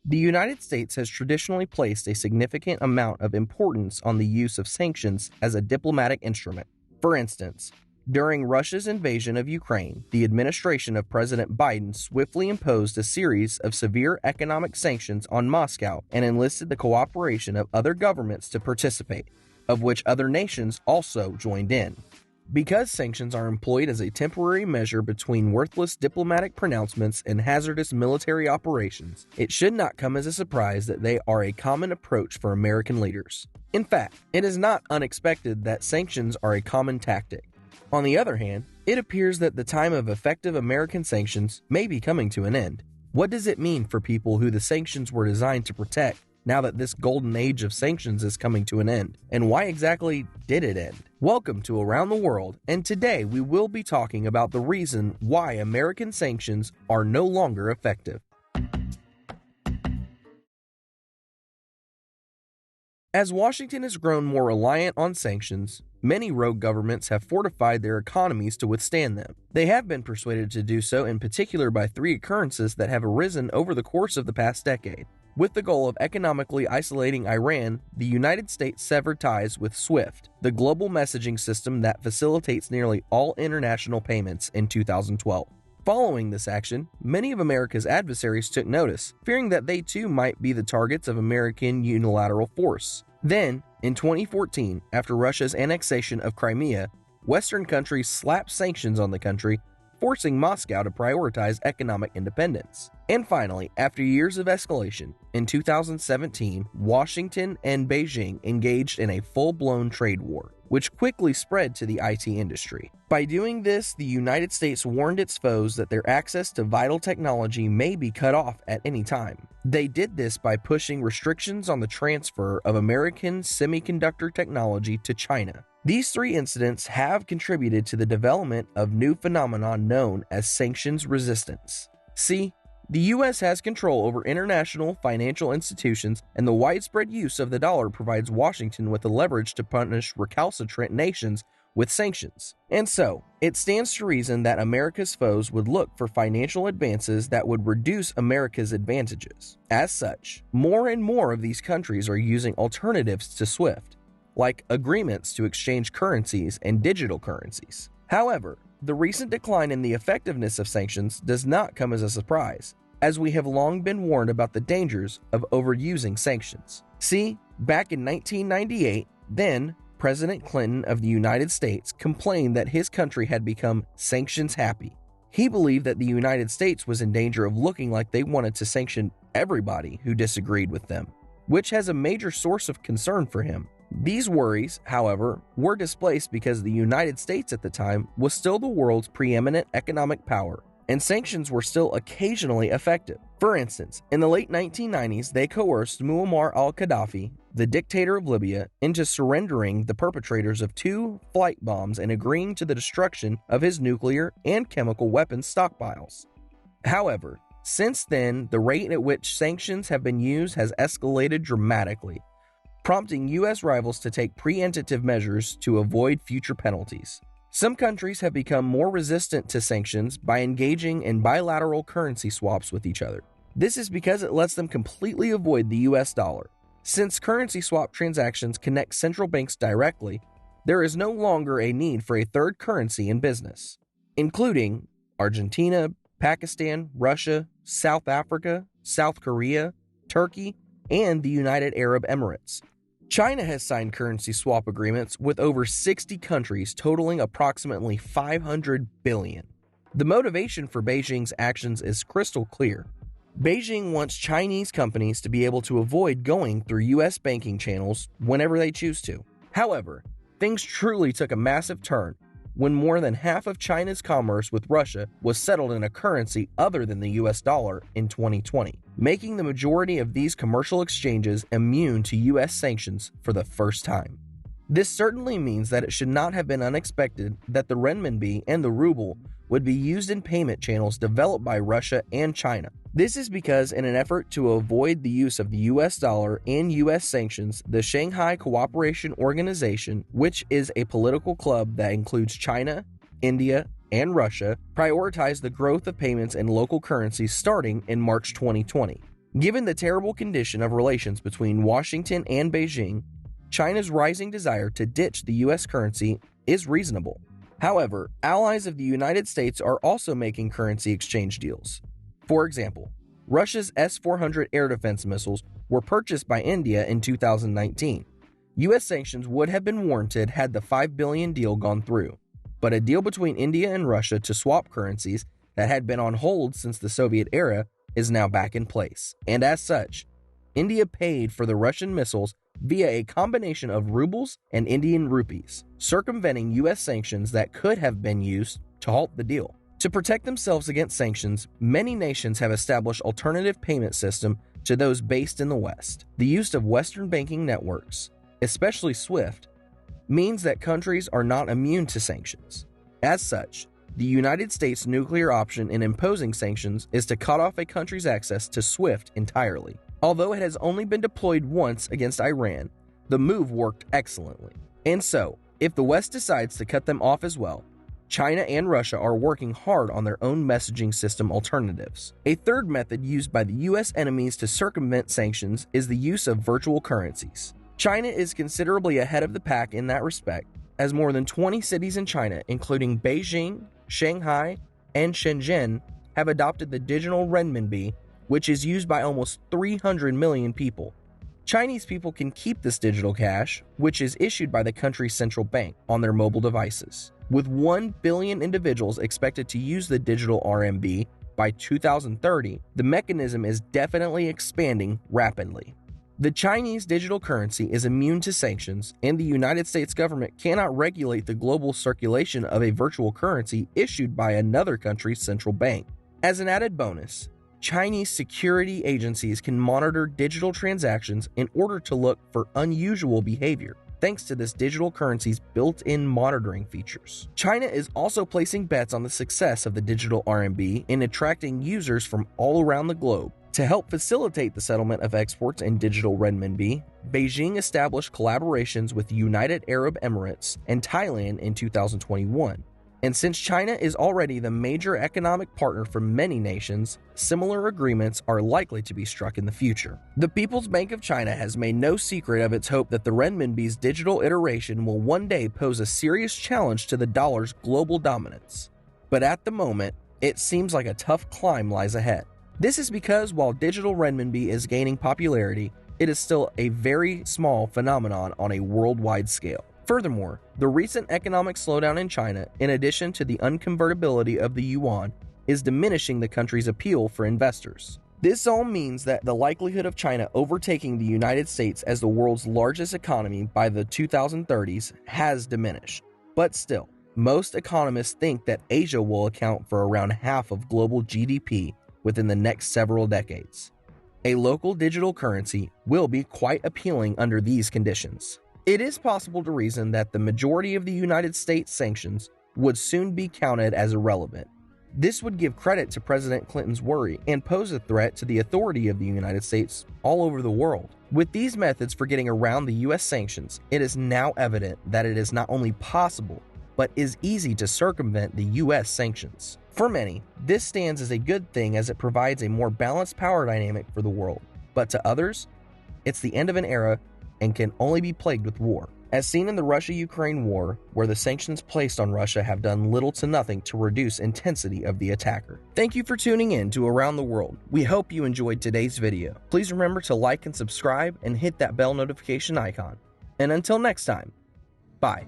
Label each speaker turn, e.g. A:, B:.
A: The United States has traditionally placed a significant amount of importance on the use of sanctions as a diplomatic instrument. For instance, during Russia's invasion of Ukraine, the administration of President Biden swiftly imposed a series of severe economic sanctions on Moscow and enlisted the cooperation of other governments to participate, of which other nations also joined in. Because sanctions are employed as a temporary measure between worthless diplomatic pronouncements and hazardous military operations, it should not come as a surprise that they are a common approach for American leaders. In fact, it is not unexpected that sanctions are a common tactic. On the other hand, it appears that the time of effective American sanctions may be coming to an end. What does it mean for people who the sanctions were designed to protect now that this golden age of sanctions is coming to an end? And why exactly did it end? Welcome to Around the World, and today we will be talking about the reason why American sanctions are no longer effective. As Washington has grown more reliant on sanctions, many rogue governments have fortified their economies to withstand them. They have been persuaded to do so in particular by three occurrences that have arisen over the course of the past decade. With the goal of economically isolating Iran, the United States severed ties with SWIFT, the global messaging system that facilitates nearly all international payments, in 2012. Following this action, many of America's adversaries took notice, fearing that they too might be the targets of American unilateral force. Then, in 2014, after Russia's annexation of Crimea, Western countries slapped sanctions on the country, forcing Moscow to prioritize economic independence. And finally, after years of escalation, in 2017, Washington and Beijing engaged in a full-blown trade war, which quickly spread to the IT industry. By doing this, the United States warned its foes that their access to vital technology may be cut off at any time. They did this by pushing restrictions on the transfer of American semiconductor technology to China. These three incidents have contributed to the development of new phenomenon known as sanctions resistance. See, the U.S. has control over international financial institutions, and the widespread use of the dollar provides Washington with the leverage to punish recalcitrant nations with sanctions. And so, it stands to reason that America's foes would look for financial advances that would reduce America's advantages. As such, more and more of these countries are using alternatives to SWIFT, like agreements to exchange currencies and digital currencies. However, the recent decline in the effectiveness of sanctions does not come as a surprise, as we have long been warned about the dangers of overusing sanctions. See, back in 1998, then President Clinton of the United States complained that his country had become sanctions happy. He believed that the United States was in danger of looking like they wanted to sanction everybody who disagreed with them, which has a major source of concern for him. These worries, however, were displaced because the United States at the time was still the world's preeminent economic power, and sanctions were still occasionally effective. For instance, in the late 1990s, they coerced Muammar al-Gaddafi, the dictator of Libya, into surrendering the perpetrators of 2 flight bombs and agreeing to the destruction of his nuclear and chemical weapons stockpiles. However, since then, the rate at which sanctions have been used has escalated dramatically, prompting U.S. rivals to take preemptive measures to avoid future penalties. Some countries have become more resistant to sanctions by engaging in bilateral currency swaps with each other. This is because it lets them completely avoid the U.S. dollar. Since currency swap transactions connect central banks directly, there is no longer a need for a third currency in business, including Argentina, Pakistan, Russia, South Africa, South Korea, Turkey, and the United Arab Emirates. China has signed currency swap agreements with over 60 countries totaling approximately $500 billion. The motivation for Beijing's actions is crystal clear. Beijing wants Chinese companies to be able to avoid going through U.S. banking channels whenever they choose to. However, things truly took a massive turn when more than half of China's commerce with Russia was settled in a currency other than the US dollar in 2020, making the majority of these commercial exchanges immune to US sanctions for the first time. This certainly means that it should not have been unexpected that the renminbi and the ruble would be used in payment channels developed by Russia and China. This is because, in an effort to avoid the use of the US dollar and US sanctions, the Shanghai Cooperation Organization, which is a political club that includes China, India, and Russia, prioritized the growth of payments in local currencies starting in March 2020. Given the terrible condition of relations between Washington and Beijing, China's rising desire to ditch the U.S. currency is reasonable. However, allies of the United States are also making currency exchange deals. For example, Russia's S-400 air defense missiles were purchased by India in 2019. U.S. sanctions would have been warranted had the $5 billion deal gone through, but a deal between India and Russia to swap currencies that had been on hold since the Soviet era is now back in place, and as such, India paid for the Russian missiles via a combination of rubles and Indian rupees, circumventing U.S. sanctions that could have been used to halt the deal. To protect themselves against sanctions, many nations have established alternative payment systems to those based in the West. The use of Western banking networks, especially SWIFT, means that countries are not immune to sanctions. As such, the United States' nuclear option in imposing sanctions is to cut off a country's access to SWIFT entirely. Although it has only been deployed once against Iran, the move worked excellently. And so, if the West decides to cut them off as well, China and Russia are working hard on their own messaging system alternatives. A third method used by the U.S. enemies to circumvent sanctions is the use of virtual currencies. China is considerably ahead of the pack in that respect, as more than 20 cities in China, including Beijing, Shanghai, and Shenzhen, have adopted the digital renminbi, which is used by almost 300 million people. Chinese people can keep this digital cash, which is issued by the country's central bank, on their mobile devices. With 1 billion individuals expected to use the digital RMB by 2030, the mechanism is definitely expanding rapidly. The Chinese digital currency is immune to sanctions, and the United States government cannot regulate the global circulation of a virtual currency issued by another country's central bank. As an added bonus, Chinese security agencies can monitor digital transactions in order to look for unusual behavior, thanks to this digital currency's built-in monitoring features. China is also placing bets on the success of the digital RMB in attracting users from all around the globe. To help facilitate the settlement of exports in digital renminbi, Beijing established collaborations with the United Arab Emirates and Thailand in 2021. And since China is already the major economic partner for many nations, similar agreements are likely to be struck in the future. The People's Bank of China has made no secret of its hope that the renminbi's digital iteration will one day pose a serious challenge to the dollar's global dominance. But at the moment, it seems like a tough climb lies ahead. This is because while digital renminbi is gaining popularity, it is still a very small phenomenon on a worldwide scale. Furthermore, the recent economic slowdown in China, in addition to the unconvertibility of the yuan, is diminishing the country's appeal for investors. This all means that the likelihood of China overtaking the United States as the world's largest economy by the 2030s has diminished. But still, most economists think that Asia will account for around half of global GDP within the next several decades. A local digital currency will be quite appealing under these conditions. It is possible to reason that the majority of the United States sanctions would soon be counted as irrelevant. This would give credit to President Clinton's worry and pose a threat to the authority of the United States all over the world. With these methods for getting around the U.S. sanctions, it is now evident that it is not only possible, but is easy to circumvent the U.S. sanctions. For many, this stands as a good thing as it provides a more balanced power dynamic for the world, but to others, it's the end of an era and can only be plagued with war. As seen in the Russia-Ukraine war, where the sanctions placed on Russia have done little to nothing to reduce intensity of the attacker. Thank you for tuning in to Around the World. We hope you enjoyed today's video. Please remember to like and subscribe and hit that bell notification icon. And until next time, bye.